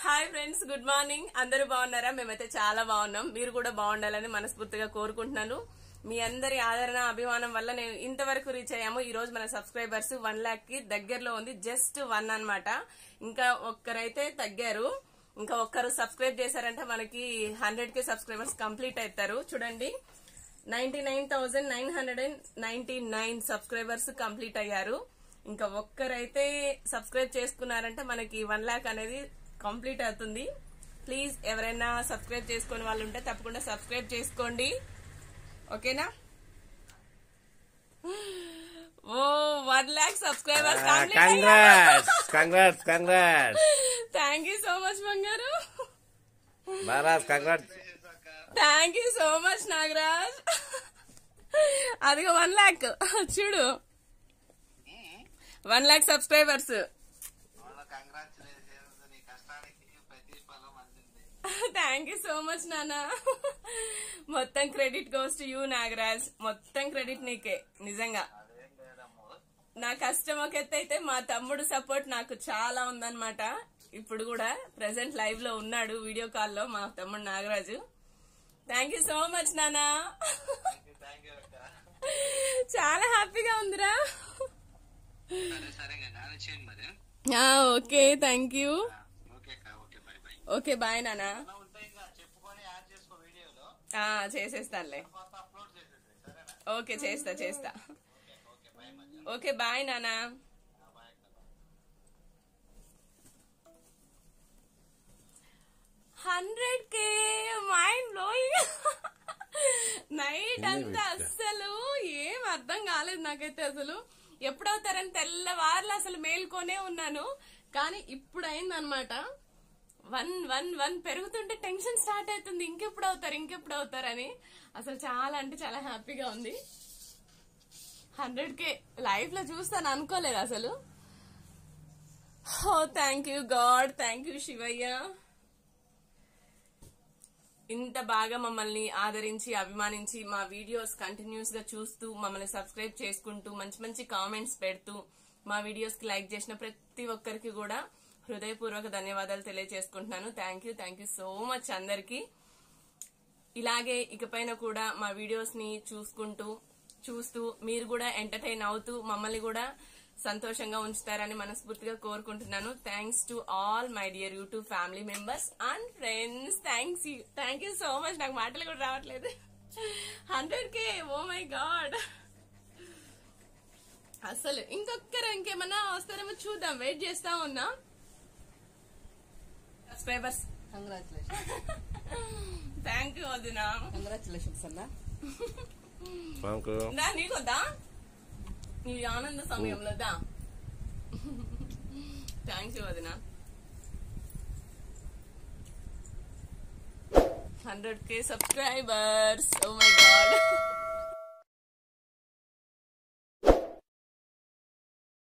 Hi friends, good morning. అందరూ బాగున్నారా? మేమైతే చాలా బాగున్నాం. మీరు కూడా బాగుండాలని మనస్ఫూర్తిగా కోరుకుంటున్నాను. మీ అందరి ఆదరణ అభిమానం వల్ల నేను ఇంతవరకు రీచ్ అయ్యాము. ఈ రోజు మన సబ్స్క్రైబర్స్ 1 lakh కి దగ్గరలో ఉంది. జస్ట్ 1 అన్నమాట. ఇంకా ఒక్కరైతే తగ్గారు. ఇంకా ఒక్కరు సబ్స్క్రైబ్ చేశారంటే మనకి 100K సబ్స్క్రైబర్స్ కంప్లీట్ అవుతారు. చూడండి, 99,999 సబ్స్క్రైబర్స్ కంప్లీట్ అయ్యారు. ఇంకా ఒక్కరైతే సబ్స్క్రైబ్ చేసుకున్నారంటే మనకి 1 lakh అనేది కంప్లీట్ అవుతుంది. ప్లీజ్ ఎవరైనా సబ్స్క్రైబ్ చేసుకునే వాళ్ళు ఉంటే తప్పకుండా సబ్స్క్రైబ్ చేసుకోండి, ఓకేనా? Oh 1 lakh subscribers congrats thank you so much బంగారు. Congrats thank you so much Nagaraj. అదిగో 1 lakh చూడు, 1 lakh subscribers. Thank you so much నానా. మొత్తం credit goes to you Nagaraj. మొత్తం క్రెడిట్ నీకే. నిజంగా నా కష్టం ఒక ఎత్తు అయితే మా తమ్ముడు సపోర్ట్ నాకు చాలా ఉందన్నమాట. ఇప్పుడు కూడా ప్రెసెంట్ లైవ్ లో ఉన్నాడు, వీడియో కాల్లో మా తమ్ముడు Nagaraju. Thank you so much నానా. చాలా హ్యాపీగా ఉందిరా. Okay, thank you. Okay, bye నానా. చేసేస్తానులే. ఓకే, చేస్తా. ఓకే, బాయ్ నానా. $100K mind blowing. నైట్ అంతా అస్సలు ఏం అర్థం కాలేదు నాకైతే. అసలు ఎప్పుడవుతారని తెల్లవారులు అసలు మేల్కొనే ఉన్నాను. కానీ ఇప్పుడు అయిందనమాట. 1 పెరుగుతుంటే టెన్షన్ స్టార్ట్ అవుతుంది. ఇంకెప్పుడు అవుతారని. అసలు చాలా అంటే చాలా హ్యాపీగా ఉంది. 100K లైఫ్ లో చూస్తాను అనుకోలేదు అసలు. Oh thank you God, thank you Shivayya. ఇంత బాగా మమ్మల్ని ఆదరించి అభిమానించి మా వీడియోస్ కంటిన్యూస్ గా చూస్తూ మమ్మల్ని సబ్స్క్రైబ్ చేసుకుంటూ మంచి కామెంట్స్ పెడుతూ మా వీడియోస్ కి లైక్ చేసిన ప్రతి ఒక్కరికి కూడా హృదయపూర్వక ధన్యవాదాలు తెలియజేసుకుంటున్నాను. థ్యాంక్ యూ సో మచ్ అందరికి. ఇలాగే ఇకపైన కూడా మా వీడియోస్ ని చూస్తూ మీరు కూడా ఎంటర్టైన్ అవుతూ మమ్మల్ని కూడా సంతోషంగా ఉంచుతారని మనస్ఫూర్తిగా కోరుకుంటున్నాను. Thanks to all my dear YouTube family members and friends. Thank you so much. నాకు మాటలు కూడా రావట్లేదు. 100K, oh my God. అసలు ఇంకేమన్నా వస్తారేమో చూద్దాం, వెయిట్ చేస్తా ఉన్నా. సబ్స్క్రైబర్స్ థ్యాంక్ యూ వదినా. కంగ్రాచులేషన్స్ అన్నా. నీకొద్దా నీ ఆనంద సమయంలో దా. థ్యాంక్ యూ వదినా. 100K subscribers, oh my God.